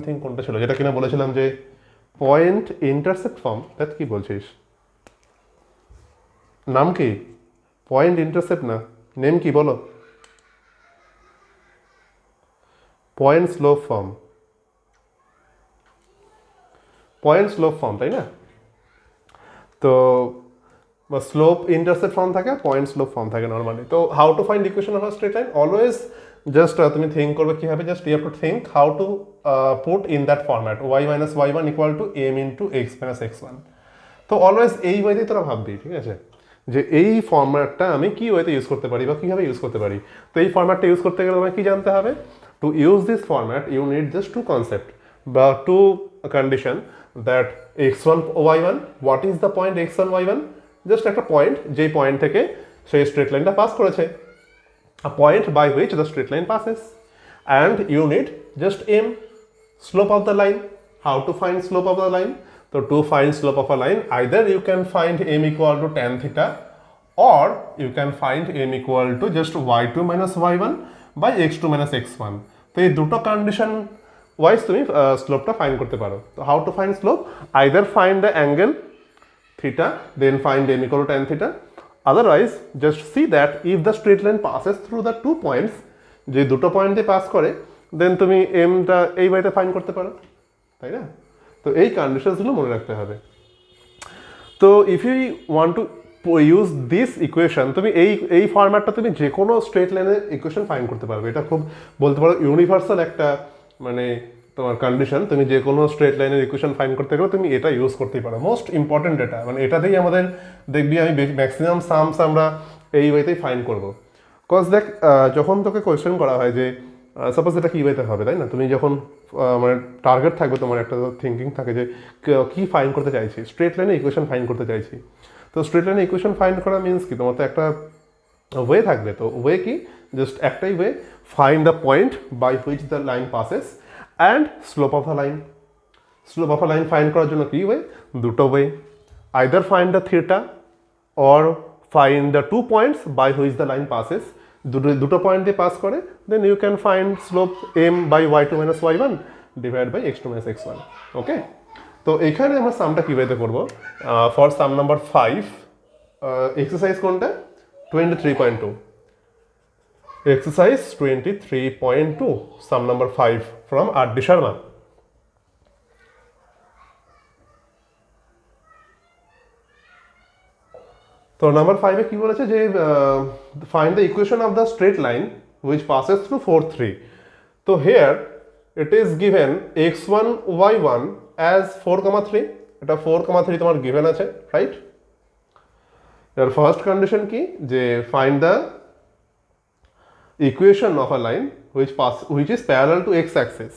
Thing কোনটা ছিল যেটা কিনা বলেছিলাম যে পয়েন্ট ইন্টারসেক্ট ফর্ম, দ্যাট কি বলছিস? নাম কি? পয়েন্ট ইন্টারসেপ্ট না, নেম কি বলো? Point slope form, point slope form, তাই না? তো স্লোপ ইন্টারসেপ্ট ফর্ম থাকে, পয়েন্ট স্লোপ ফর্ম থাকে নর্মালি। তো how to find equation of a straight line? Always just তুমি থিঙ্ক করবে কীভাবে, just you have to think how to put in that format y minus y one equal to m into x minus x one. তো অলওয়েজ এই ওয়েতেই তোরা ভাববি, ঠিক আছে, যে এই ফর্ম্যাটটা আমি কি ওয়েতে ইউজ করতে পারি বা কীভাবে ইউজ করতে পারি। তো এই ফর্ম্যাটটা ইউজ করতে গেলে তোমায় কী জানতে হবে? To use this format you need just two concept বা two condition, that x one y one, what is the point x one y one? Just একটা পয়েন্ট, যেই পয়েন্ট থেকে সেই স্ট্রেট লাইনটা পাস করেছে, a point by which the straight line passes, and you need just m, slope of the line. How to find slope of the line? So to find slope of a line, either you can find m equal to tan theta, or you can find m equal to just y2 minus y1 by x2 minus x1. তো এই দুটো condition wise তুমি স্লোপটা find করতে পারো। তো how to find slope? Either find the angle theta, then find m equal to tan theta. Otherwise, just see that if the straight line passes through the 2 points, যে দুটো point দিয়ে pass করে, দেন তুমি এমটা এই ওয়েতে ফাইন্ড করতে পারো, তাই না? তো এই কন্ডিশনসগুলো মনে রাখতে হবে। তো if you want to use this equation, তুমি এই ফরম্যাটটা তুমি যে কোনো স্ট্রেট লাইনের ইকুয়েশন ফাইন্ড করতে পারবে। এটা খুব বলতে পারো ইউনিভার্সাল একটা মানে তোমার কন্ডিশন। তুমি যে কোনো স্ট্রেট লাইনের ইকুয়েশন ফাইন্ড করতে গেলে তুমি এটা ইউজ করতেই পারো। মোস্ট ইম্পর্টেন্ট এটা, মানে এটাতেই আমাদের দেখবি আমি ম্যাক্সিমাম সামস আমরা এই ওয়েতেই ফাইন্ড করবো। কজ দেখ, যখন তোকে কোয়েশ্চেন করা হয় যে সাপোজ এটা কী ওয়েতে হবে, তাই না, তুমি যখন মানে টার্গেট থাকবে, তোমার একটা থিঙ্কিং থাকে যে কী ফাইন্ড করতে চাইছি, স্ট্রেট লাইনে ইকুয়েশন ফাইন্ড করতে চাইছি। তো স্ট্রেট লাইনে ইকুয়েশন ফাইন্ড করা মিনস কি, তোমার তো একটা ওয়ে থাকবে। তো ওয়ে কি? জাস্ট একটাই way, find the point by which the line passes and slope of the line. Slope of the line find করার জন্য কী ওয়ে? দুটো way, either find the theta or find the 2 points by which the line passes. দুটো point দিয়ে pass করে, then you can find slope m by y2 minus y1 divide by x2 minus x1। Okay, তো এখানে আমরা সামটা কীভাবে করবো? For some number 5, exercise কোনটা? 23.2, exercise 23.2, sum number 5 from R D. Sharma. তো নাম্বার 5-এ কি বলেছে যে find the equation of the straight line which passes through 4, 3। তো here it is given x1 y1 as 4, 3। এটা 4, 3 তোমার গিভেন আছে, রাইট? এর ফার্স্ট কন্ডিশন কি, যে find the equation of a line which is parallel to x axis.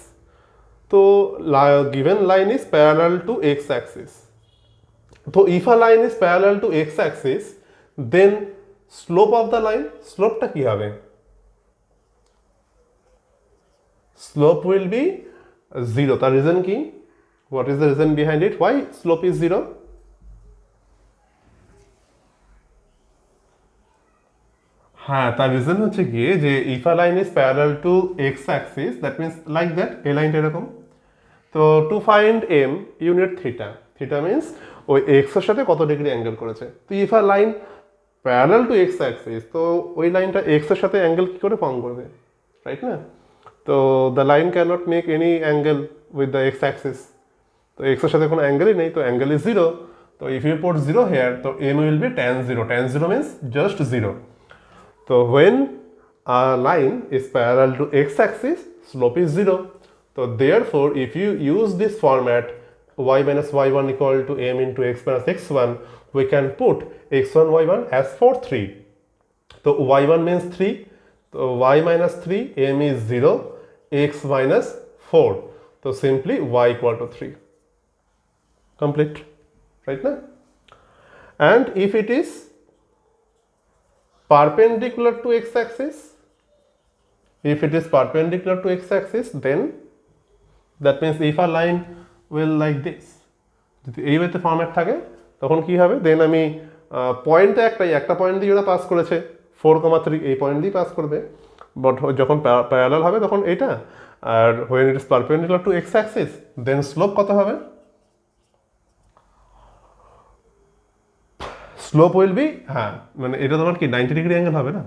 তো given line is parallel to x axis. তো if a line is parallel to x axis, then slope of the line, slope-টা কি হবে? Slope will be 0. তার reason কি? What is the reason behind it? Why slope is 0? হ্যাঁ, তার reason হচ্ছে গিয়ে যে if a line is parallel to x axis, that means like that, এই লাইনটা এরকম। তো to find m you need theta. Theta means ওই এক্স এর সাথে কত ডিগ্রি অ্যাঙ্গেল করেছে। তো if a line parallel to x axis, তো ওই লাইনটা এক্স এর সাথে অ্যাঙ্গেল কী করে ফর্ম করবে, রাইট না? তো the line can not make any angle with the x axis. তো এক্স এর সাথে কোনো অ্যাঙ্গেলই নেই, তো অ্যাঙ্গেল ইজ 0। তো ইফ ইউ পুট 0 হেয়ার, তো M will be tan 0। tan 0 means just 0। তো when a line is parallel to x axis, slope is 0. So therefore, if you use this format y minus y1 equal to m into x minus x1, we can put x1 y1 as 4, 3. So y1 means 3. So y minus 3, m is 0, x minus 4. So simply y equal to 3. Complete, right now? And if it is perpendicular to x axis, if it is perpendicular to x axis, then that means if a line will like this, যদি এই ওয়েতে format থাকে তখন কি হবে, দেন আমি পয়েন্টে একটা পয়েন্ট দিয়ে ওরা পাস করেছে 4, 3, এই পয়েন্ট দিয়ে পাস করবে। বাট যখন প্যারালাল হবে তখন এটা, আর when it is perpendicular to x axis then slope কত হবে? স্লোপ উইল বি, হ্যাঁ মানে এটা তোমার কি 90 ডিগ্রি অ্যাঙ্গেল হবে না,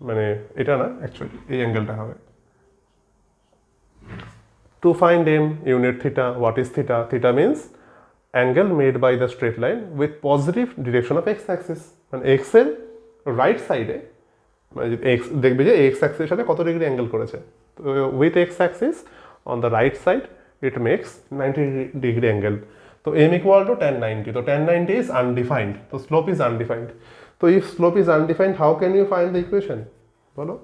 মানে এটা না অ্যাকচুয়ালি এই অ্যাঙ্গেলটা হবে। To find m, unit theta, what is theta? Theta means angle made by the straight line with positive direction of x axis. মানে x এর রাইট সাইডে মানে x দেখবে যে x axis এর সাথে কত ডিগ্রি অ্যাঙ্গেল করেছে, তো with x axis on the right side it makes 90 degree angle. তো m equal to tan 90, তো tan 90 is undefined, তো slope is undefined. তো if slope is undefined, how can you find the equation? বলো।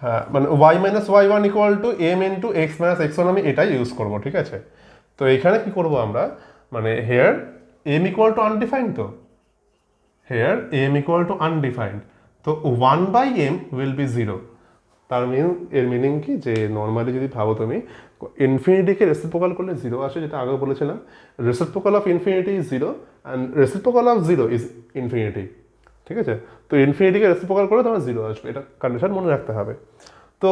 হ্যাঁ মানে y minus y one equal to m into x minus x one, আমি এটাই use করবো, ঠিক আছে। তো এখানে কি করব আমরা, মানে here m equal to undefined, তো here m equal to undefined, তো 1/m উইল বি 0। তার এর মিনিং কি, যে নর্মালি যদি ভাবো তুমি ইনফিনিটিকে রেসিপ্রোকাল করলে 0 আসে, যেটা আগে বলেছিলাম, reciprocal of infinity is 0 and reciprocal of 0 is infinity, ঠিক আছে। তো ইনফিনিটিকে রেসিপ্রোকাল করে তোমার 0 আসবে, এটা কন্ডিশন মনে রাখতে হবে। তো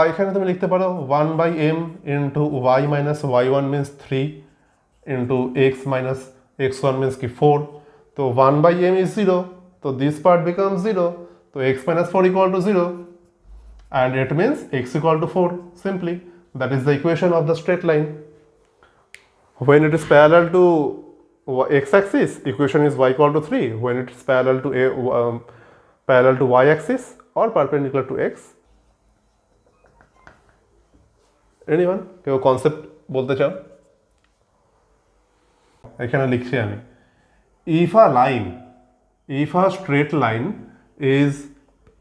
y এখানে তুমি লিখতে পারো 1/m into y minus y one means 3 into x minus x one means কি 4, তো 1/m is 0, তো দিস পার্ট becomes 0, তো x minus 4 equal to 0 and it means x equal to 4 simply. That is the equation of the straight line. When it is parallel to x axis, equation is y equal to 3. When it is parallel to y axis or perpendicular to x. Anyone? কেউ concept বলতে চাও? এখানে লিখছি আমি, if a straight line is,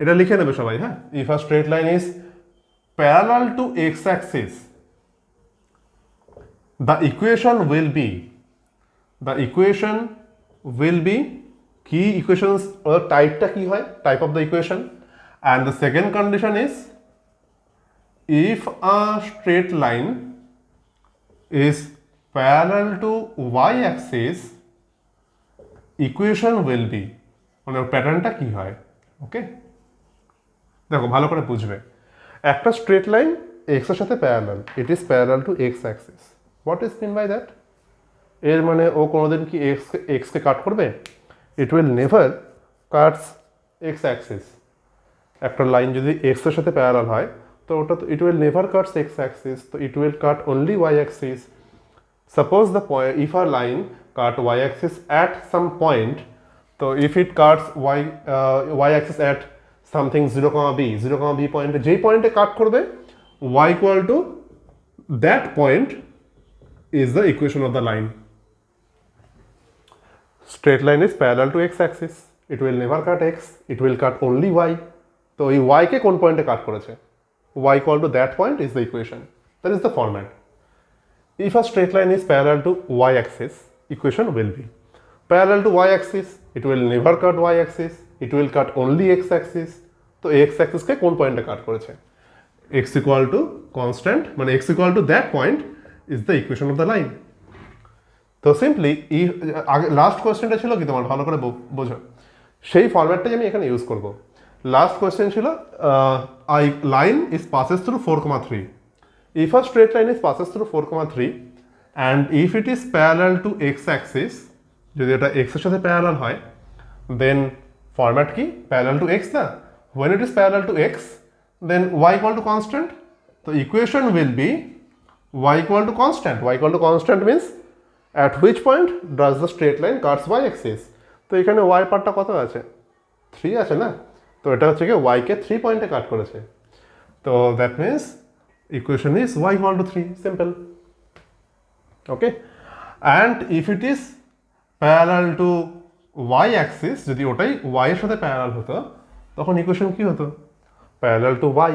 এটা লিখে নেবে সবাই, হ্যাঁ, if a straight line is parallel to x axis, the equation will be কি equations টাইপটা কি হয়, type of the equation, and the second condition is if a straight line is parallel to y axis, equation will be, মানে প্যাটার্নটা কি হয়, ওকে। দেখো ভালো করে বুঝবে, একটা স্ট্রেট লাইন এক্স এর সাথে parallel, it is parallel to x axis. What is mean by that? এর মানে ও কোনোদিন কি এক্সকে কাট করবে? It will never cuts x axis. একটা লাইন যদি এক্স এর সাথে প্যারালাল হয় তো ওটা তো it will never cuts x axis, তো it will cut only y axis. Suppose if a line cut y axis at some point, so if it cuts y axis at something 0, b point, যে পয়েন্টে কাট করবে y equal to that point is the equation of the line. Straight line is parallel to x axis, it will never cut x, it will cut only y. তো এই y কে কোন পয়েন্টে cut করেছে, y equal to that point is the equation. That is the format. If a straight line is parallel to y-axis, equation will be parallel to y-axis, it will never cut y-axis, it will cut only x-axis. তো x-axis কে কোন পয়েন্টে cut করেছে, x equal to constant, মানে x equal to that point is the equation of the line. তো simply last কোয়েশ্চেনটা ছিল কি তোমার, ভালো করে বোঝো, সেই ফরম্যাটটাই আমি এখানে ইউজ করব। লাস্ট কোয়েশ্চেন ছিল line is passes through 4,3. If a straight line is passes through 4,3 and if it is parallel to x-axis, যদি এটা x এর সাথে প্যারালাল হয়, then format কি, parallel to x না, when it is parallel to x then y equal to constant, so equation will be y equal to constant. Y equal to constant means at which point does the straight line cuts y-axis. তো এখানে y পার্টটা কত আছে, 3 আছে না, তো এটা হচ্ছে কি y কে 3 পয়েন্টে কাট করেছে, তো that means equation is y equal to 3, simple, okay. And if it is parallel to y axis, যদি ওটাই y এর সাথে প্যারালাল হতো তখন ইকুয়েশন কি হতো, parallel to y,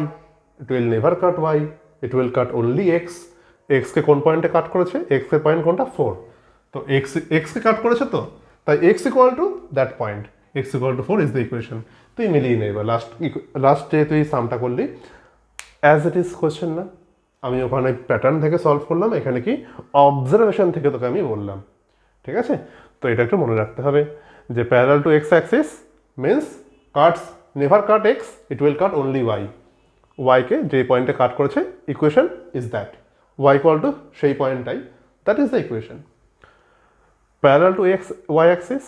it will never cut y, it will cut only x. x কে কোন পয়েন্টে কাট করেছে, x এর পয়েন্ট কোনটা 4, তো x কে কাট করেছে, তো তাই x equal to that point, x equal to 4 is the equation. তুই মিলিয়ে নেবে লাস্ট যে তুই সামটা করলি অ্যাজ ইট ইজ কোয়েশ্চেন না, আমি ওখানে প্যাটার্ন থেকে সলভ করলাম, এখানে কি অবজারভেশন থেকে তোকে আমি বললাম, ঠিক আছে। তো এটা একটু মনে রাখতে হবে। যে parallel to x axis means cuts never cut x, it will cut only y. ওয়াইকে যে পয়েন্টে কাট করেছে, equation is that, y equal to সেই পয়েন্টটাই, that is the equation. Parallel to x y axis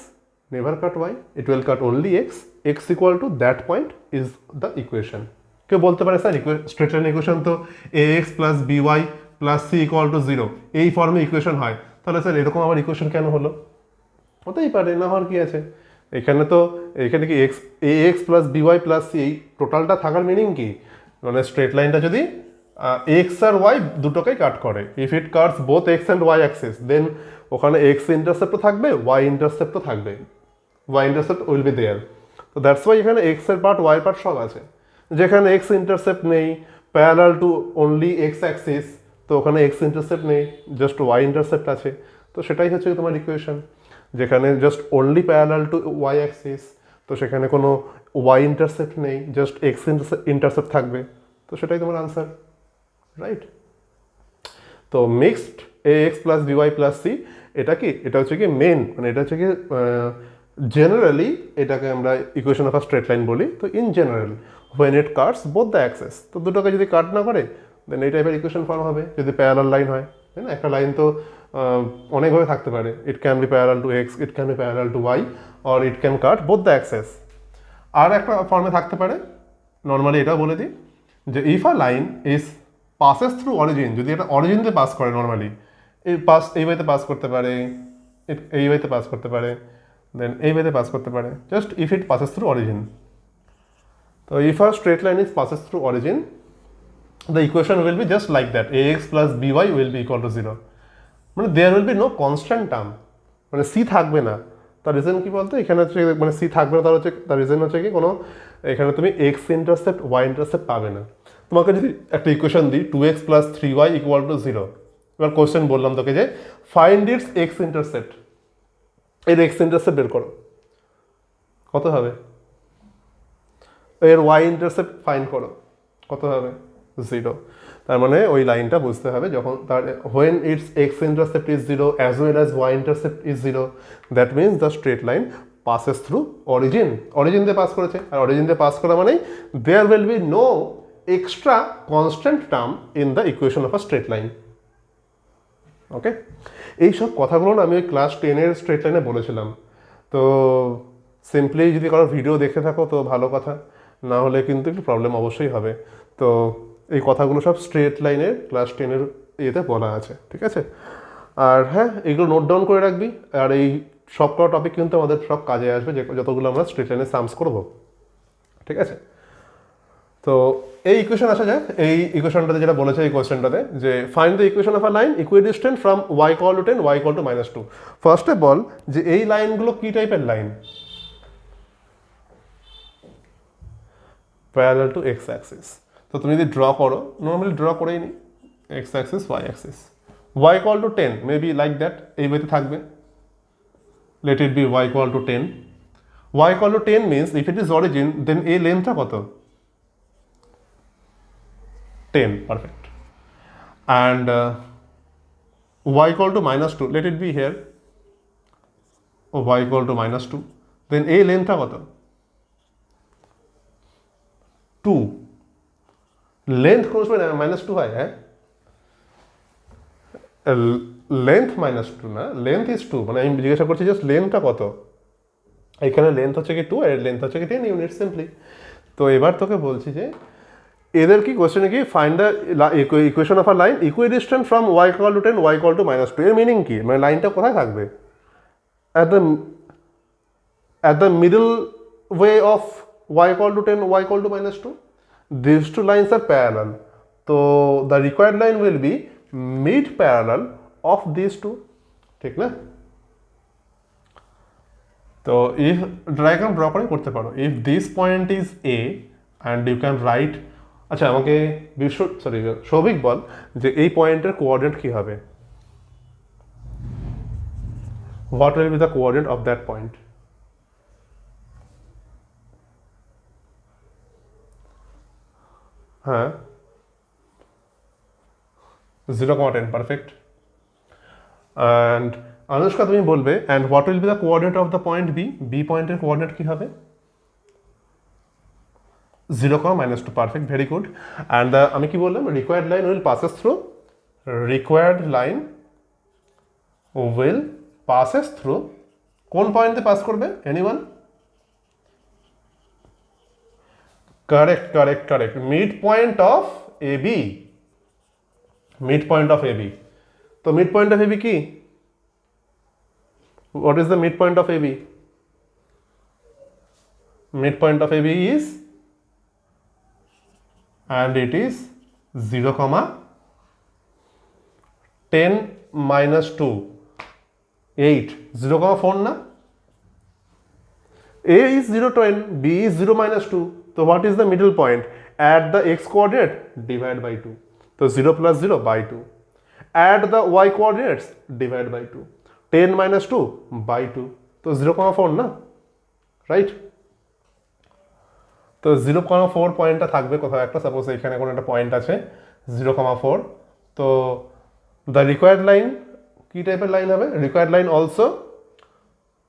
never cut y, it will cut only x, x equal to that point is the equation. কেউ বলতে পারে sir straight line equation তো a x plus b y plus C equal to zero, এই ফর্মে equation হয়, তাহলে sir এরকম আবার ইকুয়েশন কেন হলো? হতেই পারে, না হওয়ার কি আছে? এখানে তো এখানে কি x a x plus b y plus c এই টোটালটা থাকার মিনিং কি? মানে স্ট্রেট লাইনটা যদি এক্স আর ওয়াই দুটোকেই কাট করে, if it cuts both x and y axis, then ওখানে এক্স ইন্টারসেপ্টও থাকবে, ওয়াই ইন্টারসেপ্টও থাকবে, y intercept will be there. তো দ্যাটস ওয়াই এখানে এক্স এর পার্ট ওয়াই পার্ট সব আছে। যেখানে এক্স ইন্টারসেপ্ট নেই, parallel to only x axis, তো ওখানে এক্স ইন্টারসেপ্ট নেই, জাস্ট ওয়াই ইন্টারসেপ্ট আছে, তো সেটাই হচ্ছে তোমার ইকুয়েশন। যেখানে just only parallel to y axis, তো সেখানে কোনো ওয়াই ইন্টারসেপ্ট নেই, জাস্ট এক্স ইন্টারসেপ্ট থাকবে, তো সেটাই তোমার আনসার, রাইট? তো mixed a x plus b y plus c, এটা কি, এটা হচ্ছে কি মেন, মানে এটা হচ্ছে কি জেনারেলি এটাকে আমরা equation of a straight line বলি। তো in general when it cuts both the access, তো দুটোকে যদি কাট না করে দেন এই টাইপের ইকুয়েশন ফর্ম হবে। যদি প্যারালাল লাইন হয়, তাই না, একটা লাইন তো অনেকভাবে থাকতে পারে, it can be parallel to x, it can be parallel to y, or it can cut both the axes. আর একটা ফর্মে থাকতে পারে, নর্মালি এটাও বলে দিই, যে if a line is passes through origin, যদি এটা অরিজিন দিয়ে পাস করে, নর্মালি এই ওয়েতে পাস করতে পারে, এই ওয়েতে পাস করতে পারে, দেন এই ওয়েতে পাস করতে পারে, just if it passes through origin. তো if a straight line is passes through origin, the equation will be just like that, ax plus by will be equal to 0, মানে there will be no constant term, মানে c থাকবে না। তার reason কি বলতো, এখানে হচ্ছে মানে c থাকবে না, তার রিজন হচ্ছে কি, কোনো এখানে তুমি x ইন্টারসেপ্ট y ইন্টারসেপ্ট পাবে না। তোমাকে যদি একটা ইকুয়েশন দিই 2x plus 3y equal to 0, এবার কোশ্চেন বললাম তোকে যে ফাইন্ড ইটস x ইন্টারসেপ্ট, এর x ইন্টারসেপ্ট বের করো, কত হবে? এর y ইন্টারসেপ্ট ফাইন্ড করো, কত হবে? 0। তার মানে ওই লাইনটা বুঝতে হবে যখন তার when its x intercept is 0 as well as y intercept is 0, that means the straight line passes through origin, origin দিয়ে পাস করেছে, আর অরিজিন দিয়ে পাস করা মানেই there will be no extra constant term in the equation of a straight line. Okay, এইসব কথাগুলো না আমি ওই ক্লাস 10-এর স্ট্রেট লাইনে বলেছিলাম। তো সিম্পলি যদি কারো ভিডিও দেখে থাকো তো ভালো কথা, না হলে কিন্তু একটু প্রবলেম অবশ্যই হবে। তো এই কথাগুলো সব স্ট্রেট লাইনের ক্লাস 10-এর ইয়েতে বলা আছে, ঠিক আছে? আর হ্যাঁ, এগুলো নোট ডাউন করে রাখবি, আর এই সব কটা টপিক কিন্তু আমাদের সব কাজে আসবে, যতগুলো আমরা স্ট্রেট লাইনে সামস করবো, ঠিক আছে? তো এই ইকুয়েশন আসা যাক, এই ইকুয়েশনটাতে যেটা বলেছে এই কোয়েশ্চেনটাতে, যে find the equation of a line equidistant from y equal to 10 y equal to -2। ফার্স্টে বল যে এই লাইনগুলো কি টাইপের line? Parallel to x axis. তো তুমি যদি ড্র করো, নর্মালি ড্র করেই নি, x axis y axis, y equal to 10 maybe like that, এই ওয়েতে থাকবে, let it be y equal to 10। y equal to 10 means if it is origin দেন এই লেন্থটা কত? 10, perfect. And y equal to -2, let it be here, y equal to -2, then a length কত? 2, length কোন সময় -2 হয়? হ্যাঁ, লেন্থ -2 না, length is 2, মানে আমি জিজ্ঞাসা করছি জাস্ট লেন্থটা কত। এখানে লেন্থ হচ্ছে কি 2 আর লেন্থ হচ্ছে কি 10 ইউনিট সিম্পলি। তো এবার তোকে বলছি যে এদের কি কোশ্চেনে কি find the equation of a line equidistant from y equal to 10 y equal to -2, এর মিনিং কি? মানে লাইনটা কোথায় থাকবে? at the middle way of y equal to 10 y equal to -2, these two lines are parallel, so the required line will be mid parallel of these two, ঠিক না? তো if diagram draw করে করতে পারো, if this point is a and you can write, আচ্ছা আমাকে সৌভিক বল যে এই পয়েন্টের কোঅর্ডিনেট কি হবে? what will be the coordinate of that point? হ্যাঁ, 0,10, perfect. And আনুষ্কা তুমি বলবে and what will be the coordinate of the point b, b পয়েন্টের কোঅর্ডিনেট কি হবে? 0, -2, পারফেক্ট, ভেরি গুড। অ্যান্ড আমি কি বললাম, required line will passes through, required line will passes through, কোন পয়েন্টে পাস করবে? Anyone? Correct correct correct, mid point of A B, mid point of A B. তো mid point of A B কি? What is the midpoint of AB? Midpoint of AB is, and it is 0, 10 - 2, 8, 0, 4 না? A is 0, 10, B is 0, -2. So what is the middle point? Add the x coordinate, divide by 2. So 0 + 0 by 2. Add the y coordinates, divide by 2. 10 - 2 by 2. তো 0, 4 না, right? তো 0, 4 পয়েন্টটা থাকবে কোথাও একটা, suppose এখানে কোনো একটা পয়েন্ট আছে 0, 4। তো দ্য রিকোয়ার্ড লাইন কি টাইপের লাইন হবে? Required line also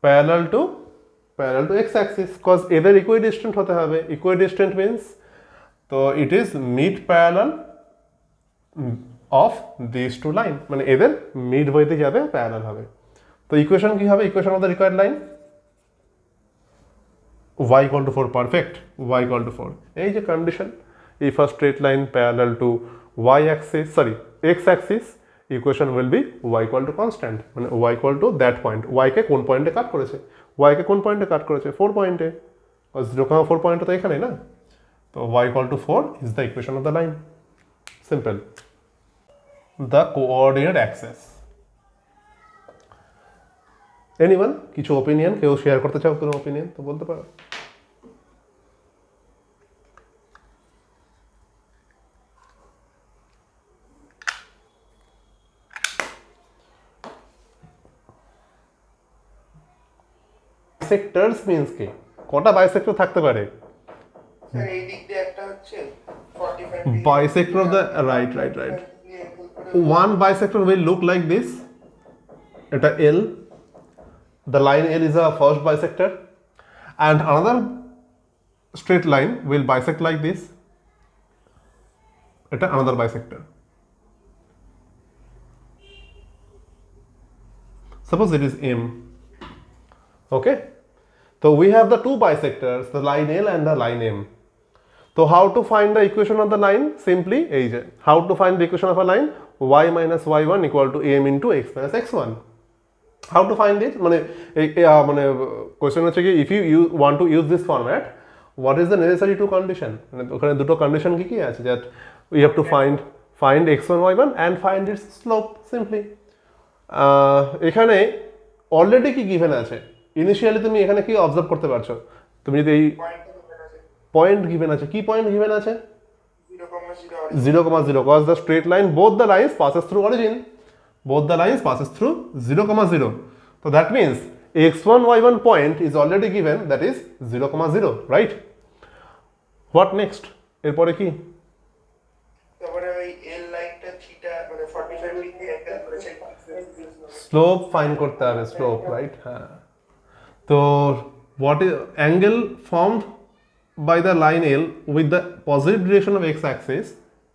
parallel to x axis, cause এদের ইকুইডিস্টেন্ট হতে হবে। ইকুইডিস্টেন্ট মিনস, তো it is mid parallel of this two line, মানে এদের মিড ওয়েতে যাবে, প্যারালাল হবে। তো ইকুয়েশন কি হবে? Equation of the required line, y = 4, perfect, y = 4। এই যে condition, if a straight line parallel to y axis, sorry, x axis, equation will be y = constant, মানে y = that point, y কে কোন পয়েন্টে cut করেছে, y কে কোন পয়েন্টে cut করেছে? 4 পয়েন্টে, 0, 4 পয়েন্ট তো এখানে না। তো y = 4 is the equation of the line, simple. The coordinate axis. Anyone, কিছু ওপিনিয়ন কেউ শেয়ার করতে চাও? কোনো ওপিনিয়ন তো বলতে পারো। বাইসেক্টরস মিন্স কি? কটা বাইসেক্টর থাকতে পারে? স্যার এই দিক দিয়ে একটা হচ্ছে 45 Bisector of the right. One bisector will look like this. এটা L. The line L is a first bisector, and another straight line will bisect like this. এটা another bisector. Suppose it is M. Okay. So we have the two bisectors, the line L and the line M. So how to find the equation of the line? Simply, how to find the equation of a line? Y - y1 = m into x - x1. How to find it? মানে question হচ্ছে কি, if you want to use this format, what is the necessary two condition? মানে ওখানে দুটো condition কি কি আছে? that we have to find x1 y1 and find its slope simply. এখানে অলরেডি কি গিভেন আছে? ইনিশিয়ালি তুমি এখানে কি অবজার্ভ করতে পারছো? তুমি যদি এই পয়েন্ট গিভেন আছে, কি পয়েন্ট গিভেন আছে? 0, cause the straight line, both the lines passes through origin, both the lines passes through 0, so that means x1 y1 point is already given, that is 0, right? What next? এরপরে কি? তারপরে ওই এল লাইনটা theta মানে 45 degree angle করেছে, slope find করতে হবে, slope, right? হ্যাঁ। তো what is angle formed by the line L with the positive direction of x axis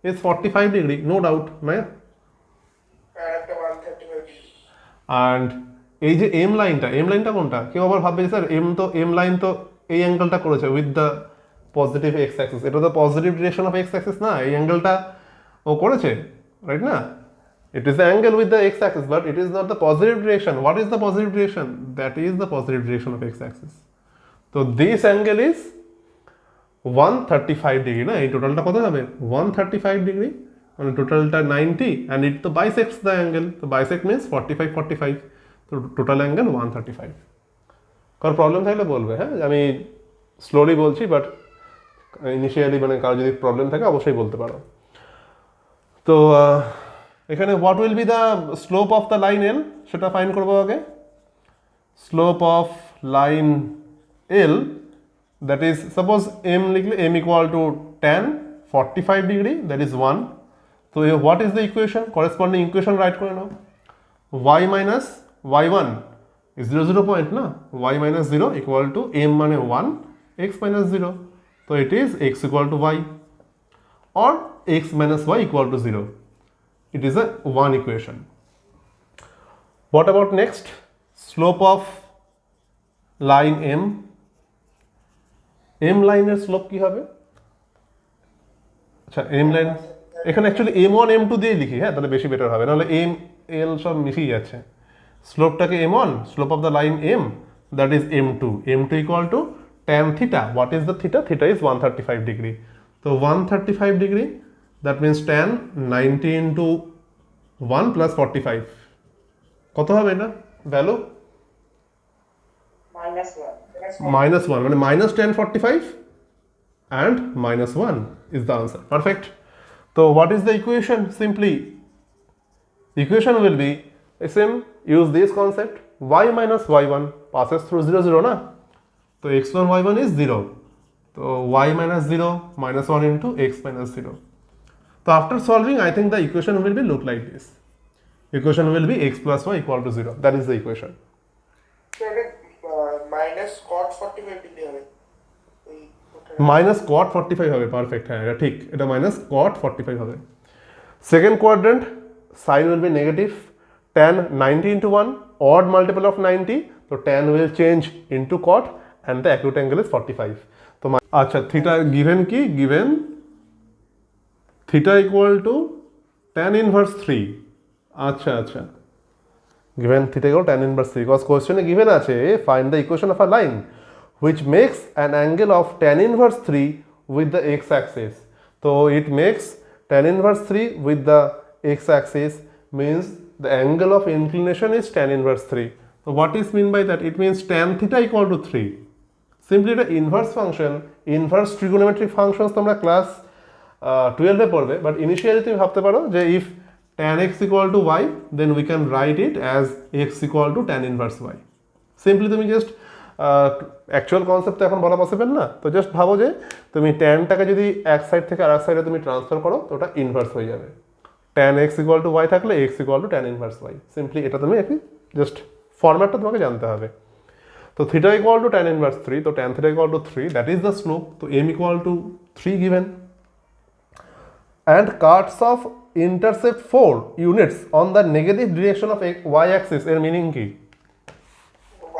is 45 degree, no doubt, right? আর একটা 135 ডিগ্রি। And এই যে এম লাইনটা কোনটা? কেউ আবার ভাববে স্যার এম লাইন তো এই অ্যাঙ্গেলটা করেছে with the positive x Axis, এটা তো positive direction of x Axis না, এই অ্যাঙ্গেলটা ও করেছে, রাইট না? It is the angle with the x axis, but it is not the positive direction. What is the positive direction? That is the positive direction of x axis. So this angle is 135 degree, না? এই টোটালটা কত হবে? 135 degree, মানে টোটালটা 90, and it তো bisects the angle. So bisect means 45. তো total angle 135। কারো প্রবলেম থাকলে বলবে, হ্যাঁ? আমি স্লোলি বলছি, বাট ইনিশিয়ালি মানে কারো যদি প্রবলেম থাকে অবশ্যই বলতে পারো। তো এখানে what will be the slope of the line l, সেটা ফাইন্ড করবো আগে। Slope of line l, that is suppose m লিখলে m = tan 45 ডিগ্রি, দ্যাট ইজ 1। তো what is the equation? Corresponding equation write করে now. y - y1 is 0 0 point না, y minus 0 equal to m মানে 1 x minus 0, so it is x equal to y or x minus y equal to 0. It is a one equation. What about next? Slope of line m. m line এর slope কি হবে? আচ্ছা m line এখানে actually m1 m2 দিয়ে লিখি, হ্যাঁ তাহলে বেশি বেটার হবে, নাহলে m l সব মিশিয়ে যাচ্ছে। স্লোপটাকে m1, slope of the line m, that is m2. m2 equal to tan theta. What is the theta? Theta is 135 degree. So 135 degree, that means tan 90 into 1 plus 45. কত হবে এটা value? minus 1 মানে minus tan 45 and minus 1 is the answer. Perfect. So what is the equation? Simply equation will be same, use this concept, y minus y1 passes through 0 0 na, so x1 y1 is 0, so y minus 0 minus 1 into x minus 0. So after solving, I think the equation will be look like this. Equation will be x plus y equal to 0. That is the equation. Minus cot 45 degree হবে, minus cot 45 হবে, perfect, হ্যাঁ এটা ঠিক, এটা minus cot 45 হবে। Second quadrant sine will be negative, tan 90 into 1, odd multiple of 90, so tan will change into cot and the acute angle is 45. তো আচ্ছা theta given কি? Given theta equal two tan inverse 3। আচ্ছা আচ্ছা, given theta equal tan inverse 3, because question given আছে find the equation of a line which makes an angle of tan inverse 3 with the x axis. So it makes tan inverse 3 with the x axis, means the angle of inclination is tan inverse 3. So what is mean by that? It means tan theta equal to 3. Simply the inverse function, inverse trigonometric functions তোমরা class 12 এ পড়বে, but initially তুমি ভাবতে পারো যে if tan x equal to y, then we can write it as x equal to tan inverse y. Simply তুমি just actual concept এখন বলা possible না, তো জাস্ট ভাবো যে তুমি ট্যানটাকে যদি এক সাইড থেকে আরেক সাইডে তুমি ট্রান্সফার করো তো ওটা ইনভার্স হয়ে যাবে। tan x equal to y থাকলে x equal to tan inverse y, simply এটা তুমি একই জাস্ট ফরম্যাটটা তোমাকে জানতে হবে। তো theta equal two tan inverse 3, তো tan theta equal to 3, that is the slope, তো m equal to 3 given, and cuts of intercept 4 units on the negative direction of y axis এর মিনিং কি?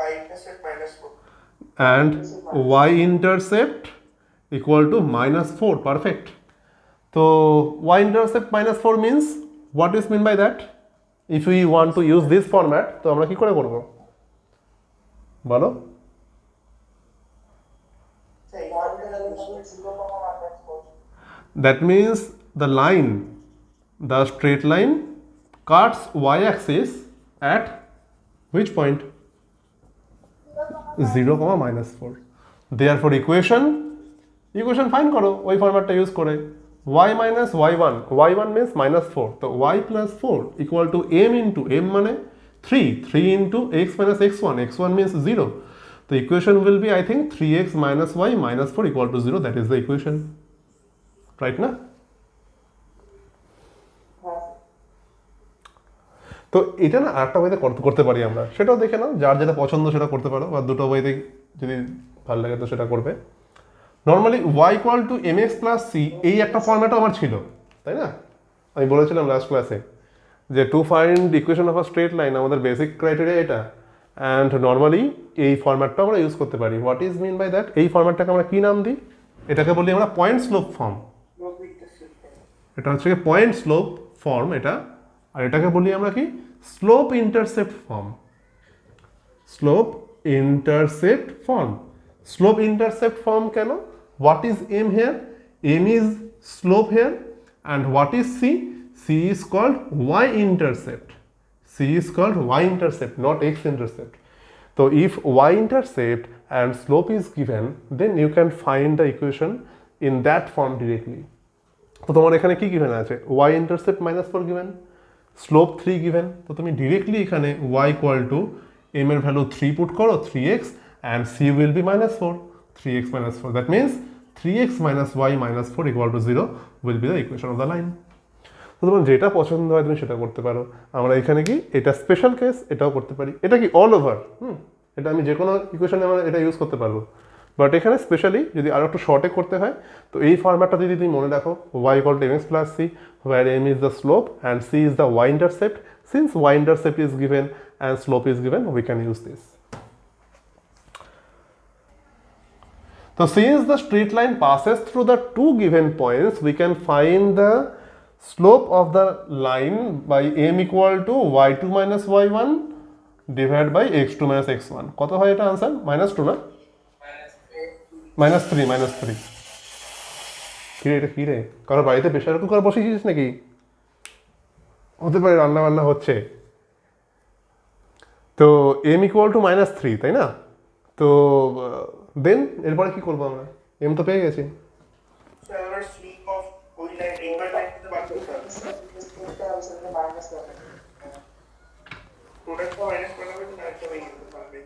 y intercept -4 and y intercept equal to -4, perfect. So y intercept -4 means, what is mean by that? If we want to use this format, তো আমরা কি করে করব বলো? That means the line, the straight line cuts y axis at which point? 0, -4. Therefore equation find করো ওই ফরম্যাটটা use করে, y minus y1, y1 means -4, তো y plus 4 equal to m into m মানে 3 into x minus x1, x1 means 0, the equation will be I think 3x minus y minus 4 equal to 0, that is the equation, right না? তো এটা না আরেকটা ওয়েতে করতে পারি আমরা, সেটাও দেখে নাও, যার যেটা পছন্দ সেটা করতে পারো, বা দুটো ওয়েতে যদি ভালো লাগে তো সেটা করবে। Normally y equal two mx plus c, এই একটা ফর্ম্যাটও আমার ছিল, তাই না? আমি বলেছিলাম লাস্ট ক্লাসে যে to find equation of a straight line আমাদের বেসিক ক্রাইটেরিয়া এটা, অ্যান্ড নর্মালি এই ফর্ম্যাটটা আমরা ইউজ করতে পারি। What is mean by that? এই ফর্ম্যাটটাকে আমরা কি নাম দিই? এটাকে বলি আমরা পয়েন্ট স্লোপ ফর্ম, এটা হচ্ছে কি পয়েন্ট স্লোপ ফর্ম এটা, আর এটাকে বলি আমরা কি slope intercept form, slope intercept form. Slope intercept form কেন? What is m here? M is slope here, and what is c? C is called y intercept, c is called y intercept, not x intercept. So if y intercept and slope is given, then you can find the equation in that form directly. তো তোমার এখানে কি given আছে? y intercept -4 given, slope 3 given, তো তুমি directly এখানে y equal to m এর value 3 put করো, 3x, and c will be -4, 3x -4, that means 3x minus y minus 4 equal to 0 will be the equation of the line. তো তোমার যেটা পছন্দ হয় তুমি সেটা করতে পারো। আমরা এখানে কি এটা স্পেশাল কেস, এটাও করতে পারি। এটা কি অল ওভার, এটা আমি যে কোনো ইকুয়েশনে আমরা এটা ইউজ করতে পারবো। বাট এখানে স্পেশালি যদি আরও একটু শর্টে করতে হয়, তো এই ফরম্যাটটা যদি তুমি মনে রাখো, y equal to mx plus c, where m is the slope and c is the y intercept. Since y intercept is given and slope is given, we can use this. So since the straight line passes through the two given points, we can find the slope of the line by m equal to y2 minus y1 divided by x2 minus x1. কত হয় এটা answer? -2 না? -3 কি রে, এটা কি রে? কারো বাড়িতে প্রেসার কুকার বসিয়েছিস নাকি? হতে পারে রান্না বান্না হচ্ছে। তো m equal to -3, তাই না? তো দেন এরপরে কি করবো আমরা? m তো পেয়ে গেছি। স্যার আমরা স্লিপ অফ ওই লাইন রিকোয়ার্ড লাইন থেকে বার করতে হবে প্রোডাক্টটা মাইনাস করা হবে না, একটা হয়ে যেতে পারবে।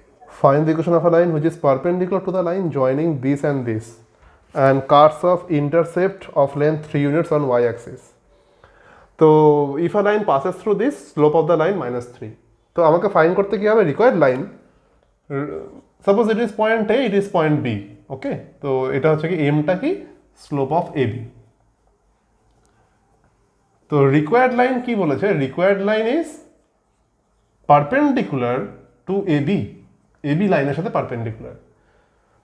Find the equation of a line which is perpendicular to the line joining this and this and cuts of intercept of length 3 units on y-axis. তো if a line passes through this, slope of the line -3. তো আমাকে find করতে কি হবে? Required line, suppose it is point A, it is point B, okay? তো এটা হচ্ছে কি এমটা কি স্লোপ অফ এ বি। তো রিকোয়ার্ড লাইন কি বলেছে? Required line is perpendicular to A B, A B লাইনের সাথে পারপেন্ডিকুলার।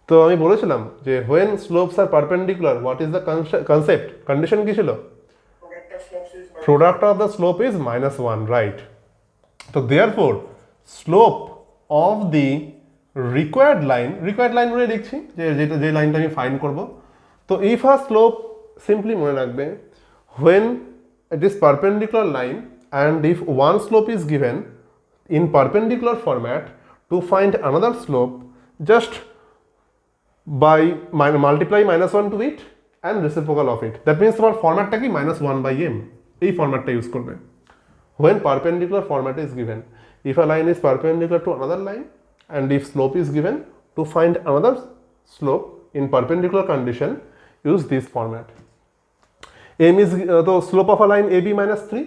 তো আমি বলেছিলাম যে when slopes are perpendicular, what is the concept, condition কি ছিল? Product of the slope is -1, right? তো therefore slope of the required line বলে লিখছি যে লাইনটা আমি ফাইন্ড করব। তো ইফ আ স্লোপ, সিম্পলি মনে রাখবে, when it is perpendicular line and if one slope is given in perpendicular format, to find another slope just by multiply -1 to it and reciprocal of it. That means তোমার ফরম্যাটটা কি -1/m, এই ফরম্যাটটা use করবে when perpendicular format is given. If a line is perpendicular to another line and if slope is given, to find another slope in perpendicular condition, use this format. m is the slope of a line ab -3.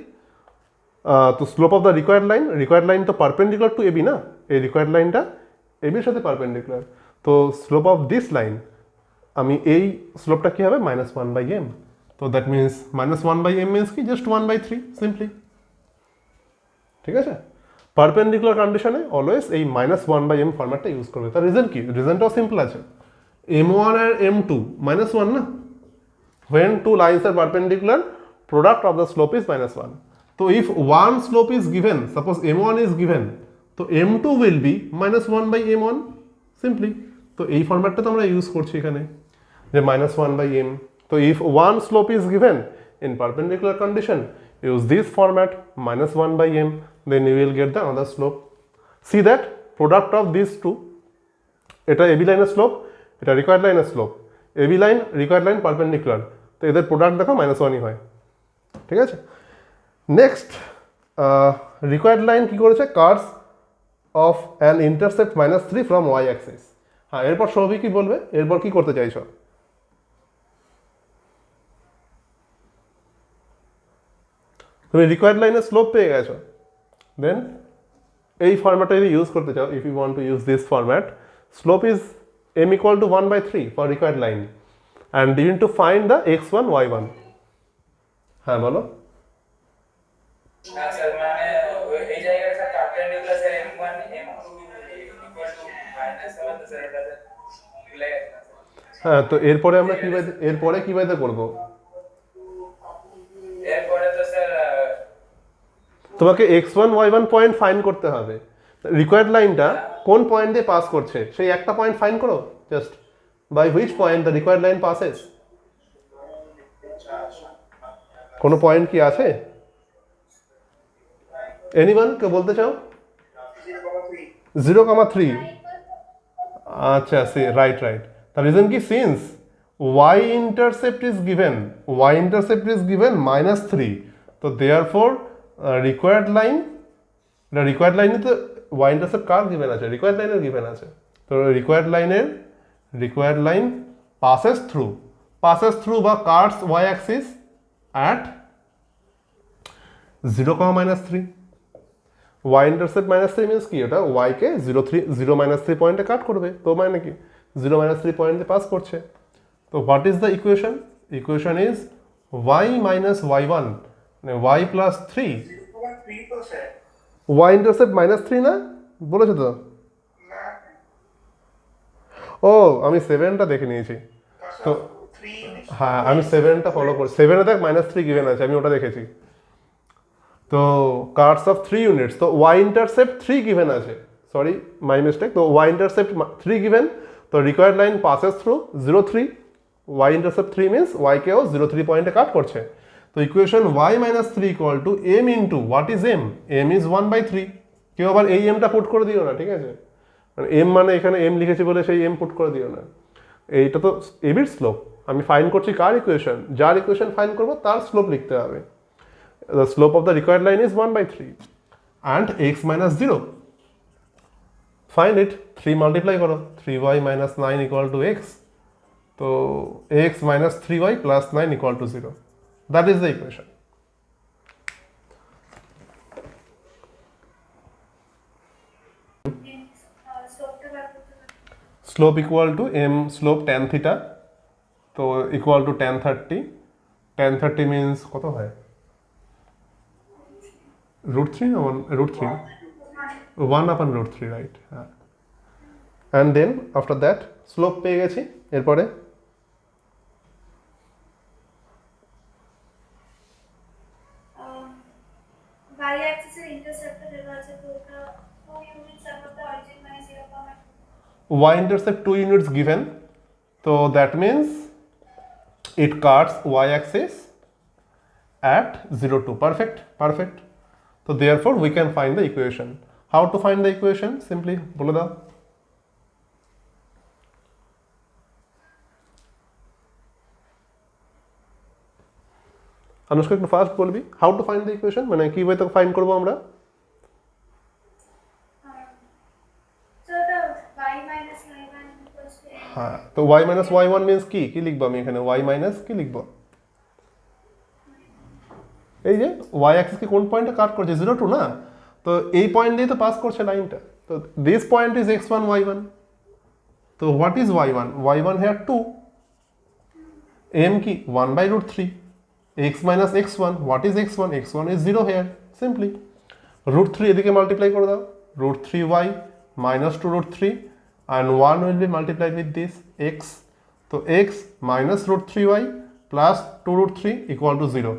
তো slope of the required line তো perpendicular to AB না, এই required লাইনটা এবির সাথে perpendicular. তো slope of this line, আমি এই স্লোপটা কি হবে? -1/m। তো দ্যাট মিনস -1/m মিনস কি জাস্ট 1/3 সিম্পলি, ঠিক আছে? পারপেন্ডিকুলার কন্ডিশনে অলওয়েজ এই -1/m ফরম্যাটটা ইউজ করবে। তার রিজন কি? রিজনটাও সিম্পল আছে, m1 আর m2 -1 না, when two lines are perpendicular, product of the slope is -1. So if one slope is given, suppose m1 is given, so m2 will be -1/m1 simply. তো এই ফরম্যাটটা তো আমরা use করছি এখানে যে -1/m. তো if one slope is given in perpendicular condition, use this format -1/m, then you will get the another slope. See that product of these two, এটা ab লাইনের স্লোপ, এটা রিকোয়ার্ড লাইনের slope, ab line required line perpendicular, তো এদের product দেখো -1ই হয়, ঠিক আছে? নেক্সট রিকোয়ার্ড লাইন কি করেছে? Curves of an intercept -3 from y axis. হ্যাঁ, এরপর সবই কি বলবে? এরপর কি করতে চাইছো? তুমি রিকোয়ার্ড লাইনের স্লোপ পেয়ে গেছো, দেন এই ফরম্যাটটা যদি ইউজ করতে চাও, if you want to use this format, slope is m equal to 1/3 for required line and you need to find the x1 y1। হ্যাঁ বলো। হ্যাঁ স্যার, মানে এই জায়গায় sir perpendicular sir m1 m2 equal to -1 তো sir এটা ভুলে গেছি না স্যার। হ্যাঁ, তো এরপরে আমরা কি বাইতে করব? এরপরে তো স্যার তোমাকে x1 y1 পয়েন্ট ফাইন্ড করতে হবে। রিকোয়ার্ড লাইনটা কোন পয়েন্ট দিয়ে পাস করছে সেই একটা পয়েন্ট ফাইন্ড করো, just by which point the required line passes. কোনো পয়েন্ট কি আছে? এনিওয়ান, কে বলতে চাও? 0,3। আচ্ছা, সে রাইট। The reason কি, since y intercept is given -3, তো therefore required line, রিকোয়ার্ড লাইনে তো y intercept কার গিভেন আছে? রিকোয়ার্ড লাইনের গিভেন আছে। তো রিকোয়ার্ড লাইন passes through বা Katz y axis at 0, -3. y intercept -3 means কি, ওটা y কে 0 পয়েন্টে কাট করবে, তো মানে কি 0 - 3 পয়েন্টে পাস করছে। তো what is the equation? Equation is y - y1 মানে y + 3। 0.3 তো স্যার। y ইন্টারসেপ্ট -3 না বলেছো তো? না ও আমি 7টা দেখে নিয়েছি। তো 3 ইউনিটস। হ্যাঁ আমি 7টা ফলো করি, 7-এ দেখ -3 গিভেন আছে, আমি ওটা দেখেছি। তো কার্ডস অফ 3 ইউনিটস, তো y ইন্টারসেপ্ট 3 গিভেন আছে, সরি মাই মিস্টেক। তো y ইন্টারসেপ্ট 3 গিভেন, তো required line passes through 0, 3। y intercept 3 means y কেও 0, 3 পয়েন্টে কাট করছে। তো equation y - 3 m into what is m? m is 1/3। কেউ আবার এই এমটা পুট করে দিও না, ঠিক আছে? মানে এম মানে এখানে এম লিখেছি বলে সেই এম পুট করে দিও না। এইটা তো এবির স্লোপ, আমি ফাইন করছি কার ইকুয়েশন? যার ইকুয়েশন ফাইন করবো তার স্লোপ লিখতে হবে। The slope of the required line is 1/3 and x - 0. Find it. 3 multiply করো, 3y - 9 = x. তো x - 3y + 9 = 0. That is the equation. Slope equal to m slope tan theta. তো equal to tan 30. Tan 30 means কত হয়? √3 না √3? 1/√3, right? হ্যাঁ। And then after that slope পেয়ে গেছি। এরপরে y axis এর ইন্টারসেপ্টর দেওয়া আছে, তো ওটা 2 ইউনিটস above the origin মানে 0.2। y intercept 2 units given, so that means it cuts y axis at 0, 2. Perfect. So therefore we can find the equation. How to find the equation? Simply বলে দাও। अनुष्का একটু fast বলবি, how to find the equation, মানে কি ওয়েতে find করবো আমরা? So the y minus y1 equals to m। হ্যাঁ, তো y - y1 মিন্স কি লিখবো আমি এখানে? y মাইনাস কি লিখবো? এই যে y অ্যাক্সিস কে কোন পয়েন্টে কাট করছে? 0, 2 না? তো এই পয়েন্ট দিয়ে তো পাস করছে লাইনটা। তো this point is x1, y1। তো what is y1? y1 hair 2, m কি 1/√3, x - x1, what is x1? x1 is 0 here, simply √3 এদিকে মাল্টিপ্লাই করে দাও, √3y - 2√3 and 1 will be multiplied with this x. So x minus √3y plus 2√3 equal to 0.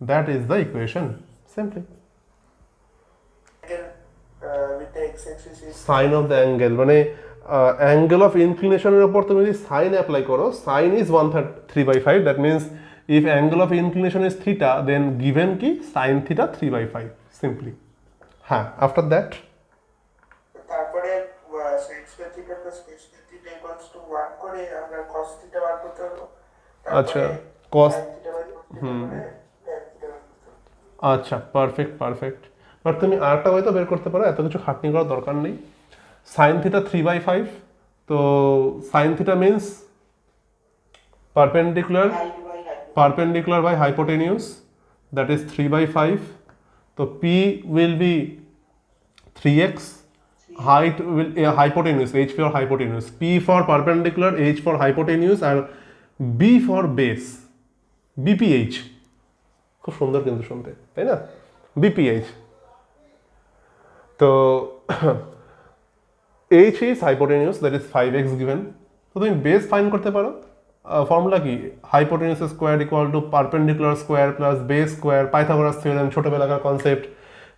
That is the equation, simply. With the x-axis is Sine of the angle মানে angle of inclination এর উপর তুমি যদি sin apply করো, sin is 1/3/5. That means if angle of inclination is theta, then given কি sin theta 3/5, simply. হ্যাঁ, after that তারপরে sin square theta plus cos square theta equals to 1 করে আমরা cos theta বার করতে হলো। আচ্ছা, cos sin theta বার করতে হলো, tan theta বার করতে হলো। আচ্ছা, পারফেক্ট। বাট তুমি আরেকটা হয়তো বের করতে পারো, এত কিছু খাটনি করার দরকার নেই। sin theta 3/5, তো sin theta means perpendicular by hypotenuse, that is 3/5. So p will be 3x, height will hypotenuse, h for hypotenuse, p for perpendicular, h for hypotenuse and b for base, bph। খুব সুন্দর কিন্তু শুনতে, তাই না? bph। তো h is hypotenuse, that is 5x given. তো তুমি base find করতে পারো। ফর্মুলা কি? Hypotenuse square equal to perpendicular square plus base square, Pythagoras theorem, ছোটবেলাকার কনসেপ্ট,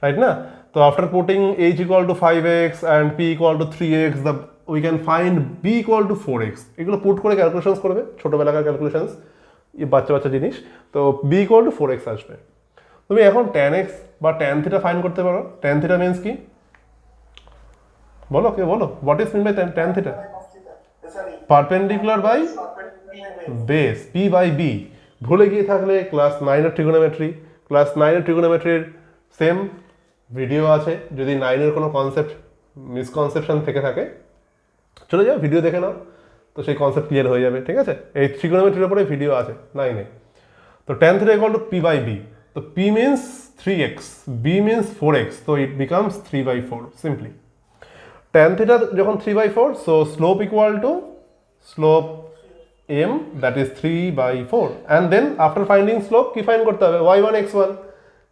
রাইট না? তো after putting h equal to 5x and p equal to 3x, the we can find b equal to 4x। এগুলো put করে calculations করবে, ছোটবেলাকার calculations, বাচ্চা জিনিস। তো b ইকুয়াল টু 4x আসবে। তুমি এখন tan x বা tan থিটা ফাইন্ড করতে পারো। tan থিটা মিন্স কি বলো, what is mean by tan theta? Sorry, perpendicular by base, p by b। ভুলে গিয়ে থাকলে ক্লাস 9-এর ট্রিগোনোমেট্রির সেম ভিডিও আছে, যদি 9-এর কোনো কনসেপ্ট মিসকনসেপশন থেকে থাকে চলে যাও, ভিডিও দেখে নাও, তো সেই কনসেপ্ট ক্লিয়ার হয়ে যাবে, ঠিক আছে? এই ট্রিগোনোমেট্রির উপরে ভিডিও আছে 9-এ। তো tan theta equal to p by b। তো p means 3x, b means 4x, so it becomes 3/4 simply. Tan theta যখন 3/4, so slope equal to slope m, that is 3/4, and then after finding slope কি find করতে হবে? y1 x1,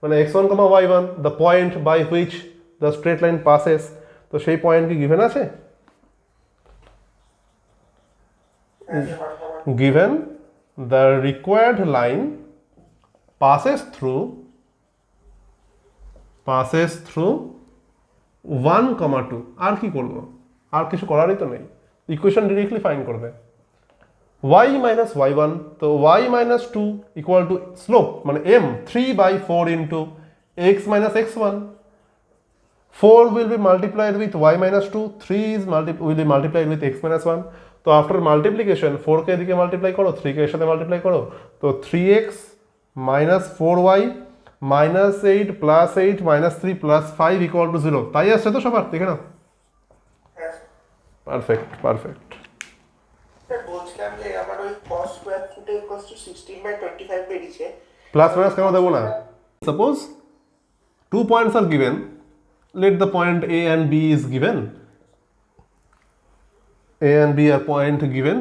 মানে x1, y1, the point by which the straight line passes. তো সেই point কি given আছে? Given the required line passes through 1, 2, আর কি করব? আর কিছু করারই তো নেই, ইকুয়েশন ডিরেক্টলি ফাইন্ড করবে। y minus y1, তো y minus 2 equal to slope মানে m 3/4 into x minus x1. 4 will be multiplied with y minus 2, 3 is will be multiplied with x minus 1. তো আফটার মাল্টিপ্লিকেশন 4 কে এদিকে multiply করো, 3 কে এর সাথে multiply করো, তো 3x minus 4y minus 8 plus 8 minus 3 plus 5 equal to 0. তাই আসছে তো সবার, দেখে নাও। Perfect perfect. স্যার বলছিলাম যে আমার ওই cos square theta equals to 16/25 বেরিয়েছে। প্লাস মাইনাস কেন দেবো না? Suppose 2 points are given, let the point a and b is given, a and b are point given,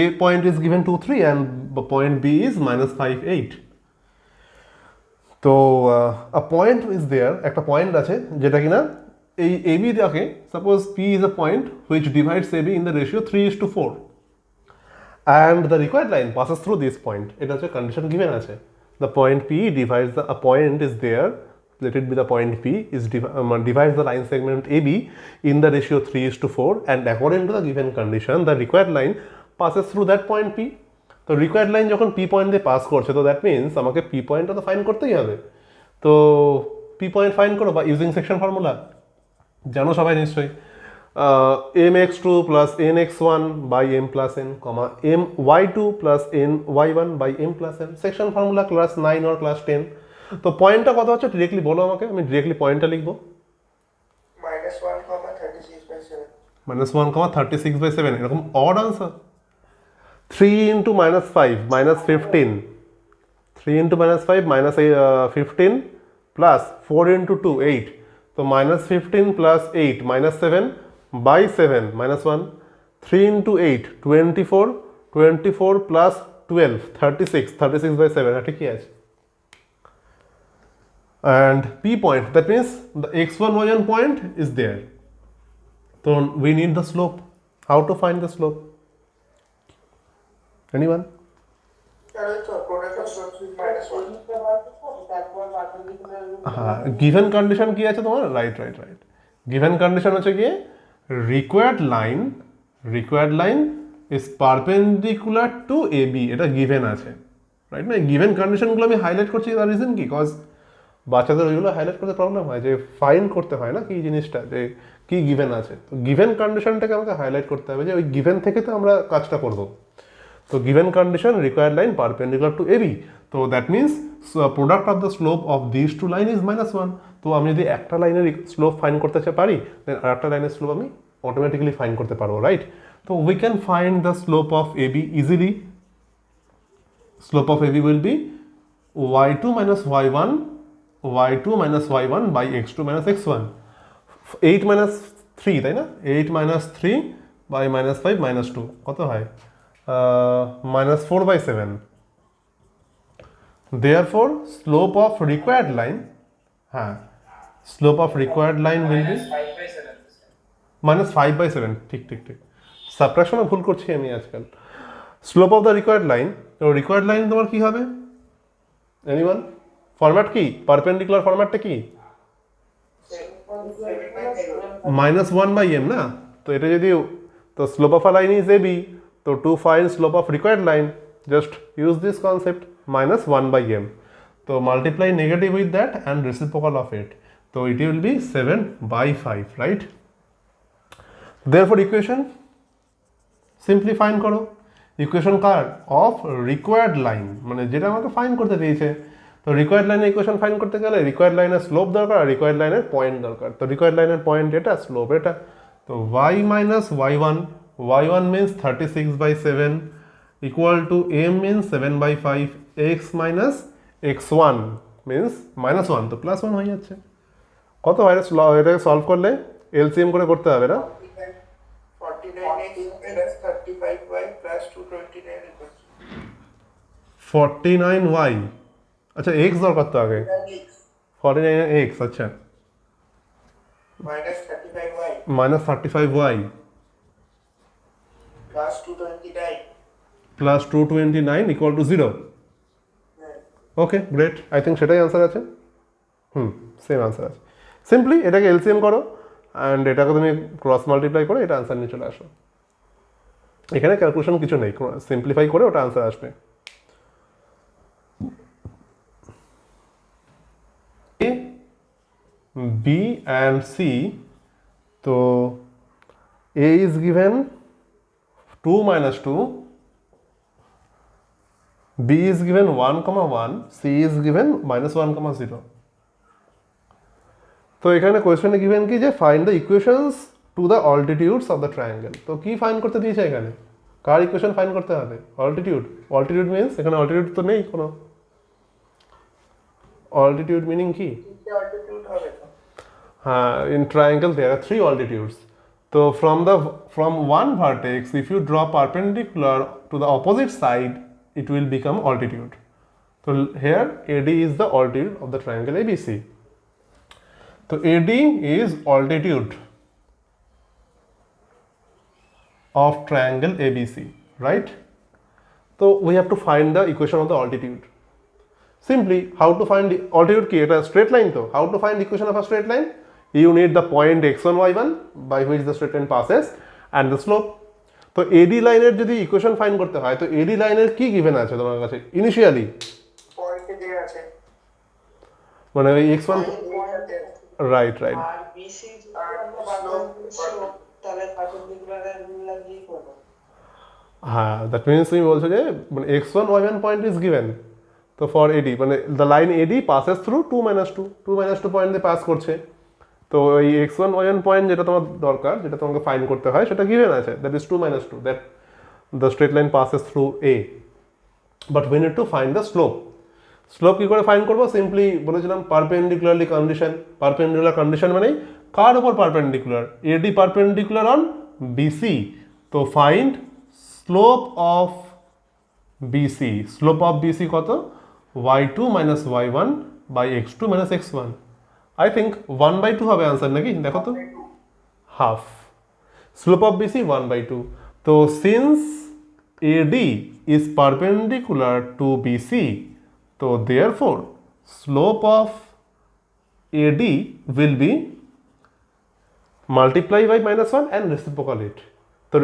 a point is given 2, 3 and point b is -5, 8. তো a point is there, একটা point আছে যেটা কিনা এই ab দেখে, suppose p is a point which divides ab in the ratio 3:4 and the required line passes through this point. এটা হচ্ছে condition given আছে, the point p divides a point is there, let it be the point p is divides the line segment ab in the ratio 3:4 and according to the given condition the required line passes through that point p. তো required line যখন p point দিয়ে pass করছে, তো that means আমাকে p পয়েন্টটা তো find করতেই হবে। তো p পয়েন্ট ফাইন্ড করো বা ইউজিং সেকশন ফর্মুলা জানো সবাই নিশ্চয়ই, mx2 plus nx1 by m plus n, my2 plus ny1 by m plus n, section formula class 9 or class 10। তো পয়েন্টটা কত হচ্ছে ডিরেক্টলি বলো আমাকে, আমি ডিরেক্টলি পয়েন্টটা লিখবো -1,36/7, এরকম odd answer. 3 into -5 -15, 3 into -5 -15 plus 4 into 2 8, তো -15 plus 8 -7 by 7 -1, 3 into 8 24, 24 plus 12 36/7, এটা ঠিকই আছে। And p point, that means the x1 y1 point is there, so we need the slope. How to find the slope? Anyone? হ্যাঁ, given condition কি আছে তোমার? Right right right, given condition হচ্ছে কি required line is perpendicular to A b, এটা given আছে, right না? Given কন্ডিশনগুলো আমি হাইলাইট করছি, তার রিজন কি, কজ বাচ্চাদের ওইগুলো হাইলাইট করতে প্রবলেম হয়, যে ফাইন্ড করতে হয় না কি জিনিসটা, যে কি গিভেন আছে। তো গিভেন কন্ডিশনটাকে আমাকে হাইলাইট করতে হবে, যে ওই গিভেন থেকে তো আমরা কাজটা করবো। তো given condition required line perpendicular to AB, তো that means product of the slope of these two line is -1. তো আমি যদি একটা লাইনের স্লোপ ফাইন্ড করতে পারি, দেন আরেকটা লাইনের স্লোপ আমি অটোমেটিক্যালি ফাইন্ড করতে পারবো, রাইট? তো we can find the slope of AB easily. Slope of AB will be y2 minus y1 by x2 minus x1, 8 minus 3, তাই না? 8 minus 3 by -5 -2 কত হয়? -4/7. Therefore slope of required line, slope of required line will be -5/7, ঠিক সাবট্রাকশনে ভুল করছি আমি আজকাল। Slope of the required line, তো রিকোয়ার্ড লাইন তোমার কি হবে? এনিওয়ান? ফরম্যাট কি, পারপেন্ডিকুলার ফরম্যাটটা কি? -1/m না? তো এটা যদি, তো slope of a line is AB, so to find slope of required line just use this concept -1/m, so multiply negative with that and reciprocal of it, so it will be 7/5, right? Therefore equation simply find করো, equation car? Of required line, মানে যেটা আমাকে find করতে দিয়েছে। তো required লাইনের equation find করতে গেলে রিকোয়ার্ড লাইনের স্লোপ দরকার, আর রিকোয়ার্ড লাইনের পয়েন্ট দরকার। তো রিকোয়ার্ড লাইনের পয়েন্ট এটা, স্লোপ এটা। তো y minus y1 means 36/7 equal to m means 7/5, x minus x1 means -1, তো +1 হয়ে যাচ্ছে। কত হয় এটাকে সলভ করলে? এলসিএম করে করতে হবে না? 49x minus 35y plus 229 equals 49y, আচ্ছা x দরকার তো আগে। 49x 49x, আচ্ছা, minus 35y -35y plus 229. Plus 229 equal to 0। Okay, great, I think সেটাই আনসার আছে। সেম আনসার আছে। সিম্পলি এটাকে এলসিএম করো অ্যান্ড এটাকে তুমি ক্রস মাল্টিপ্লাই করে এটা আনসার নিয়ে চলে আসো। এখানে ক্যালকুলেশন কিছু নেই, সিম্পলিফাই করে ওটা আনসার আসবে। A, B and C, তো A is given 2 minus 2, B is given 1, 1, C is given -1, 0। তো এখানে কোয়েশ্চেনে গিভেন কি যে find the equations to the altitudes of the triangle. তো কি ফাইন্ড করতে দিয়েছে এখানে? কার ইকুয়েশন ফাইন্ড করতে হবে? অল্টিটিউড। অল্টিটিউড মিনস এখানে অল্টিটিউড তো নেই কোনো। অল্টিটিউড মিনিং কি? তিনটে altitude হবে তো। হ্যাঁ, in triangle there are 3 altitudes. So from one vertex, if you draw perpendicular to the opposite side, it will become altitude. So here AD is the altitude of the triangle ABC. So AD is altitude of triangle ABC, right? So we have to find the equation of the altitude. Simply, how to find the altitude কি? এটা straight line তো। How to find the equation of a straight line? You need the point x1, y1 by which the straight line passes and the slope. তো AD লাইনের যদি equation find করতে হয়, তো AD লাইনের কি গিভেন আছে তোমার কাছে ইনিশিয়ালি? পয়েন্টে দেওয়া আছে মানে ওই x1, রাইট রাইট। আর বিসি তাহলে পারপেন্ডিকুলার রুল লাগিয়ে করব। হ্যাঁ, দ্যাট মিনস তুমি বলছো যে মানে x1, y1 point is given. তো ফর AD মানে the line AD passes through 2 - 2 point দিয়ে পাস করছে। তো এই x1, y1 পয়েন্ট যেটা তোমার দরকার, যেটা তোমাকে ফাইন্ড করতে হয়, সেটা গিভেন আছে, that is 2 - 2, that the straight line passes through A, but we need to find the slope. Slope কি করে ফাইন্ড করবো? সিম্পলি বলেছিলাম পারপেন্ডিকুলারলি কন্ডিশন। পারপেন্ডিকুলার কন্ডিশন মানে কার উপর perpendicular? AD perpendicular on BC। তো find slope of BC। Slope of BC কত? y2 - y1 by x2 - x1। I think 1/2 হবে answer, নাকি? দেখো তো, হাফ। Slope of BC 1/2। তো since AD is perpendicular to BC, তো therefore slope of AD will be multiply by -1 and reciprocal it. So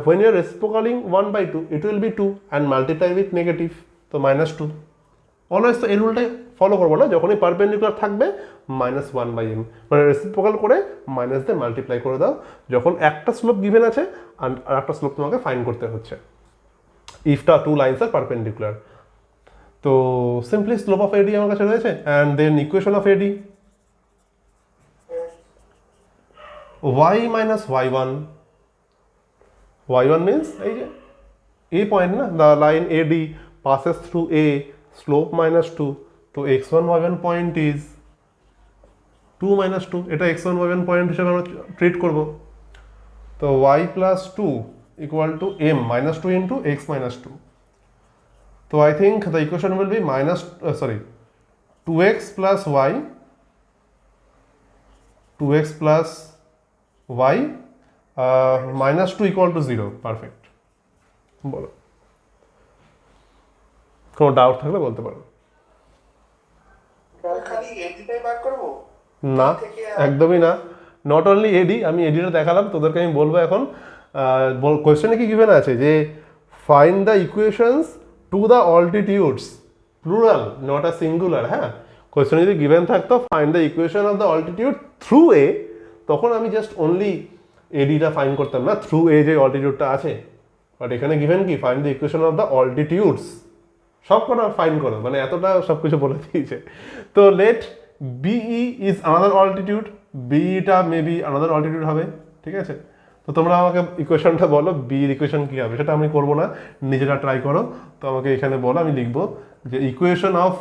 when you are reciprocaling 1/2, it will be 2 and multiply with negative, তো -2। Always তো এই রুলটাই follow করবো না, যখনই perpendicular থাকবে -1/m, মানে reciprocal করে মাইনাস দিয়ে মাল্টিপ্লাই করে দাও যখন একটা স্লোপ গিভেন আছে আর একটা স্লোপ তোমাকে ফাইন্ড করতে হচ্ছে, if the two lines are perpendicular. তো সিম্পলি স্লোপ অফ AD আমার কাছে রয়েছে and then equation of AD y - y1। y1 means এই যে A পয়েন্ট না, the line AD passes through A, slope -2, তো x1, y1 পয়েন্ট ইজ 2 - 2, এটা x1, y1 point হিসেবে আমরা ট্রিট করব। তো y + 2 = m -2 into x - 2। তো I think the equation will be 2x plus y, 2x plus y -2 = 0। Perfect. বলো, কোনো doubt থাকলে বলতে পারো। খালি এডিটাই বার করব না, একদমই না। নট অনলি এডি, আমি এডিটা দেখালাম, তোদেরকে আমি বলবো এখন কোয়েশ্চেনে কি গিভেন আছে যে find the equations to the altitudes, plural not a singular. হ্যাঁ, কোয়েশ্চেনে যদি গিভেন থাকতো find the equation of the altitude through A, তখন আমি জাস্ট অনলি এডিটা ফাইন্ড করতাম না, থ্রু এ যে অল্টিটিউডটা আছে। বাট এখানে গিভেন কি find the equation of the altitudes, সব কটা ফাইন্ড করো, মানে এতটা সব কিছু বলে দিয়েছে। তো let BE is another altitude, beta maybe another altitude হবে, ঠিক আছে? তো তোমরা আমাকে ইকুয়েশনটা বলো, বির ইকুয়েশন কী হবে, সেটা আমি করবো না, নিজেরা ট্রাই করো। তো আমাকে এখানে বলো, আমি লিখবো যে ইকুয়েশন অফ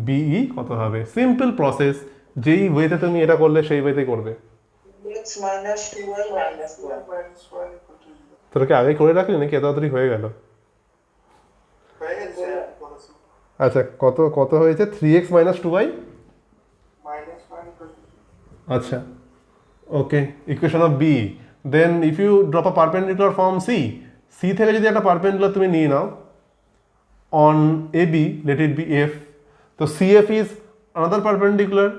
বিই কত হবে? সিম্পল প্রসেস, যেই ওয়েতে তুমি এটা করলে সেই ওয়েতে করবে। x minus 2y minus 1. minus 1 equal to 0. তোরা কি আগে করে রাখলি নাকি এত তাড়াতাড়ি হয়ে গেল? হয়ে গেছে, আমি বলেছি। আচ্ছা, কত কত হয়েছে? 3x minus 2y। Minus 1 equal to 0. আচ্ছা, okay, equation of B. Then if you drop a perpendicular form C, C থেকে যদি একটা পারপেন্ডিকুলার তুমি নিয়ে নাও on A B, let it be F, তো C F is another perpendicular,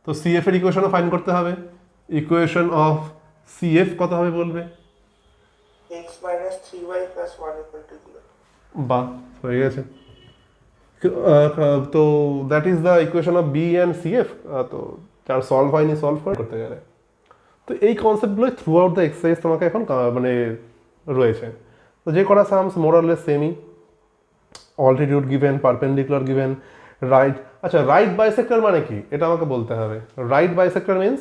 তো C F এর ইকুয়েশনও ফাইন্ড করতে হবে। ইকুয়েশন অফ সি এফ কত হবে বলবে? x minus 3y plus 1 equal to 0. বাহ, হয়ে গেছে। তো that is the equation of B and C F. তো যার সলভ হয়নি সলভ করতে গেলে, তো এই কনসেপ্টগুলো থ্রু আউট দ্য এক্সারসাইজ তোমাকে এখন মানে রয়েছে। তো যে কটা সামস মোরালেস সেমি, altitude given, perpendicular given, right. আচ্ছা, রাইট বাইসেক্টর মানে কি এটা আমাকে বলতে হবে। রাইট বাইসেক্টর মিন্স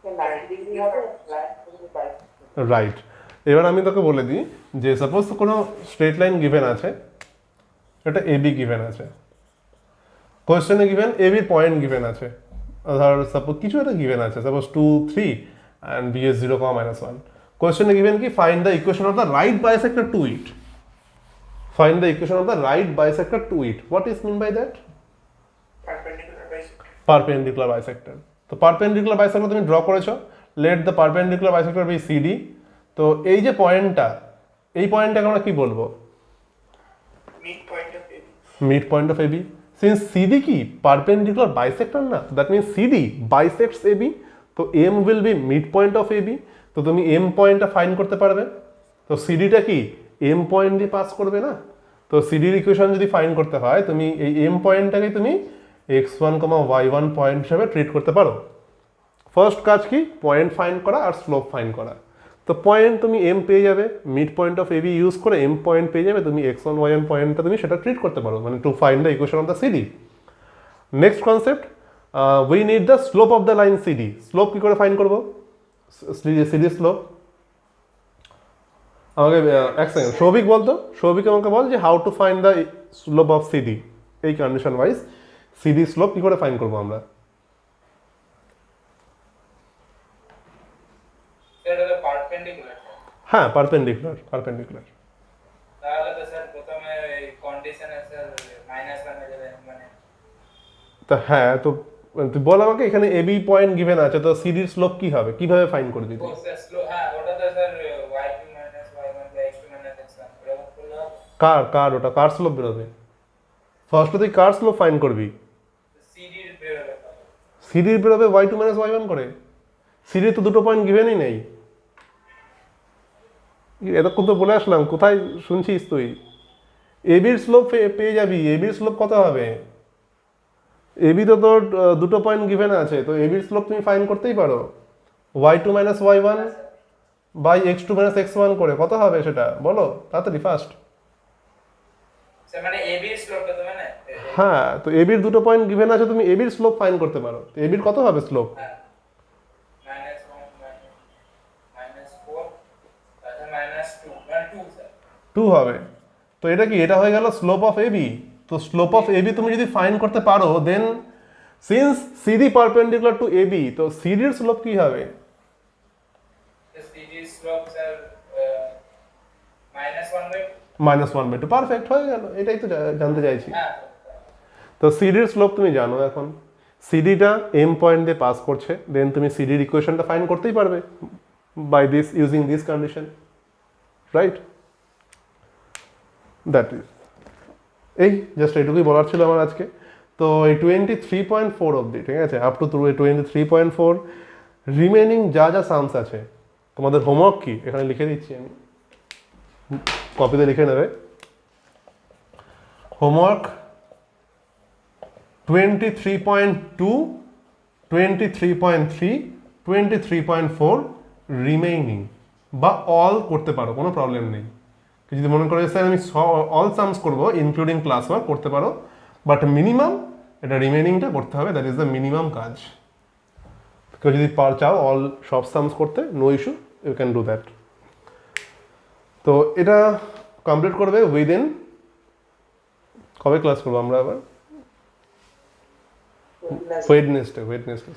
90 degree হবে, right থেকে বাইশ। রাইট। এবার আমি তোকে বলে দিই যে সাপোজ কোনো স্ট্রেট লাইন গিভেন আছে, এটা এবি গিভেন আছে, কোয়েশ্চেনে গিভেন এবি পয়েন্ট গিভেন আছে, ধর সাপোজ কিছু একটা গিভেন আছে, সাপোজ 2 3 অ্যান্ড বি এস 0, -1। কোয়েশ্চেনে গিভেন কি? Find the equation of the right bisector to it. Find the equation of the right bisector to it. What is mean by that? Perpendicular bisector. Perpendicular bisector. তো perpendicular bisector তুমি draw করেছো, let the perpendicular bisector be C D. তো এই যে পয়েন্টটা, এই পয়েন্টটাকে আমরা কি বলবো? Midpoint of AB. Mid point of A B. Since C D কি পারপেন্ডিকুলার বাইসেক্টর না, that means C D bisects A B, তো M will be mid point of A B. তো তুমি এম পয়েন্টটা ফাইন্ড করতে পারবে। তো সিডিটা কি এম পয়েন্ট দিয়ে পাস করবে না? তো সিডির ইকুয়েশন যদি ফাইন্ড করতে হয়, তুমি এই এম পয়েন্টটাকে তুমি x1, y1 পয়েন্ট হিসাবে ট্রিট করতে পারো। ফার্স্ট কাজ কি? পয়েন্ট ফাইন্ড করা আর স্লোপ ফাইন্ড করা। তো পয়েন্ট তুমি এম পেয়ে যাবে, mid point of A B use করে এম পয়েন্ট পেয়ে যাবে, তুমি x1 y1 পয়েন্টটা তুমি সেটা ট্রিট করতে পারো, মানে two find the equation of the CD. Next concept, we need the slope of the line CD. Slope কি করে ফাইন্ড করবো? সিডি স্লোপ আমাকে এক সেকেন্ড, সৌভিক বলতো, সৌভিক আমাকে বল যে how to find the slope of CD. এই কন্ডিশন ওয়াইজ সিডি স্লোপ কি করে ফাইন্ড করবো আমরা? এটা তো পারপেন্ডিকুলার। হ্যাঁ, পারপেন্ডিকুলার। তাহলে তো স্যার প্রথমে এই কন্ডিশনে স্যার -1 হয়ে যাবে, মানে তা হ্যাঁ, তো তুই বল আমাকে, এখানে এবি পয়েন্ট গিভেন আছে, তো সিডির স্লোপ কি হবে, কিভাবে ফাইন্ড করবি তুই? হ্যাঁ, ওটা তো স্যার y2 - y1 বা x2 - x1 এরকম করলে হবে। ওটা কার স্লোপ বেরোবে? ফার্স্টে তুই কার স্লোপ ফাইন্ড করবি? সিডির বেরোবে তাহলে। সিডির বেরোবে y2 - y1 করে। সিডির তো দুটো পয়েন্ট গিভেনই নেই। এতক্ষণ তো বলে আসলাম, কোথায় শুনছিস তুই? এবির স্লোপ পেয়ে যাবি। এবির স্লোপ কত হবে? এবি তো তোর দুটো পয়েন্ট গিভেন আছে, তো এবির স্লোপ তুমি ফাইন্ড করতেই পারো। y2 - y1 by x2 - x1 করে কত হবে সেটা বলো তাড়াতাড়ি, ফার্স্ট। স্যার মানে ab এর স্লোপটা তো মানে হ্যাঁ, তো এবির দুটো পয়েন্ট গিভেন আছে, তুমি এবির স্লোপ ফাইন্ড করতে পারো। এবির কত হবে স্লোপ? -1 -4 তাহলে -2 মানে 2 স্যার। 2 হবে। তো এটা কি? এটা হয়ে গেল স্লোপ অফ এবি। তো স্লোপ অফ এবি তুমি যদি ফাইন্ড করতে পারো, then since C D perpendicular to A B, তো সিডির স্লোপ কি হবে? সিডির স্লোপ স্যার -1/2। -1/2। পারফেক্ট, হয়ে গেল। এটাই তো জানতে চাইছি। হ্যাঁ তো সিডির স্লোপ তুমি জানো এখন, সিডিটা এম পয়েন্ট দিয়ে পাস করছে, দেন তুমি সিডির ইকুয়েশনটা ফাইন্ড করতেই পারবে by this, using this condition, right? That is, এই জাস্ট এইটুকুই বলার ছিল আমার আজকে। তো এই 23.4 অবধি, ঠিক আছে, আপ টু 23.4 রিমেনিং যা যা সামস আছে, তোমাদের হোমওয়ার্ক কি এখানে লিখে দিচ্ছি আমি, কপিতে লিখে নেবে। হোমওয়ার্ক 23.2, 23.3, 23.4 রিমেইনিং বা অল করতে পারো, কোনো প্রবলেম নেই। যদি মনে করো স্যার আমি অল সামস করবো ইনক্লুডিং ক্লাস ওয়ার্ক, করতে পারো, বাট মিনিমাম এটা রিমেইনিংটা করতে হবে, দ্যাট ইজ দ্য মিনিমাম কাজ। কেউ যদি চাও অল সব সামস করতে, no issue, you can do that. তো এটা কমপ্লিট করবে উইদিন কবে ক্লাস করবো আমরা আবার? Wednesday. ওয়েডনেসডে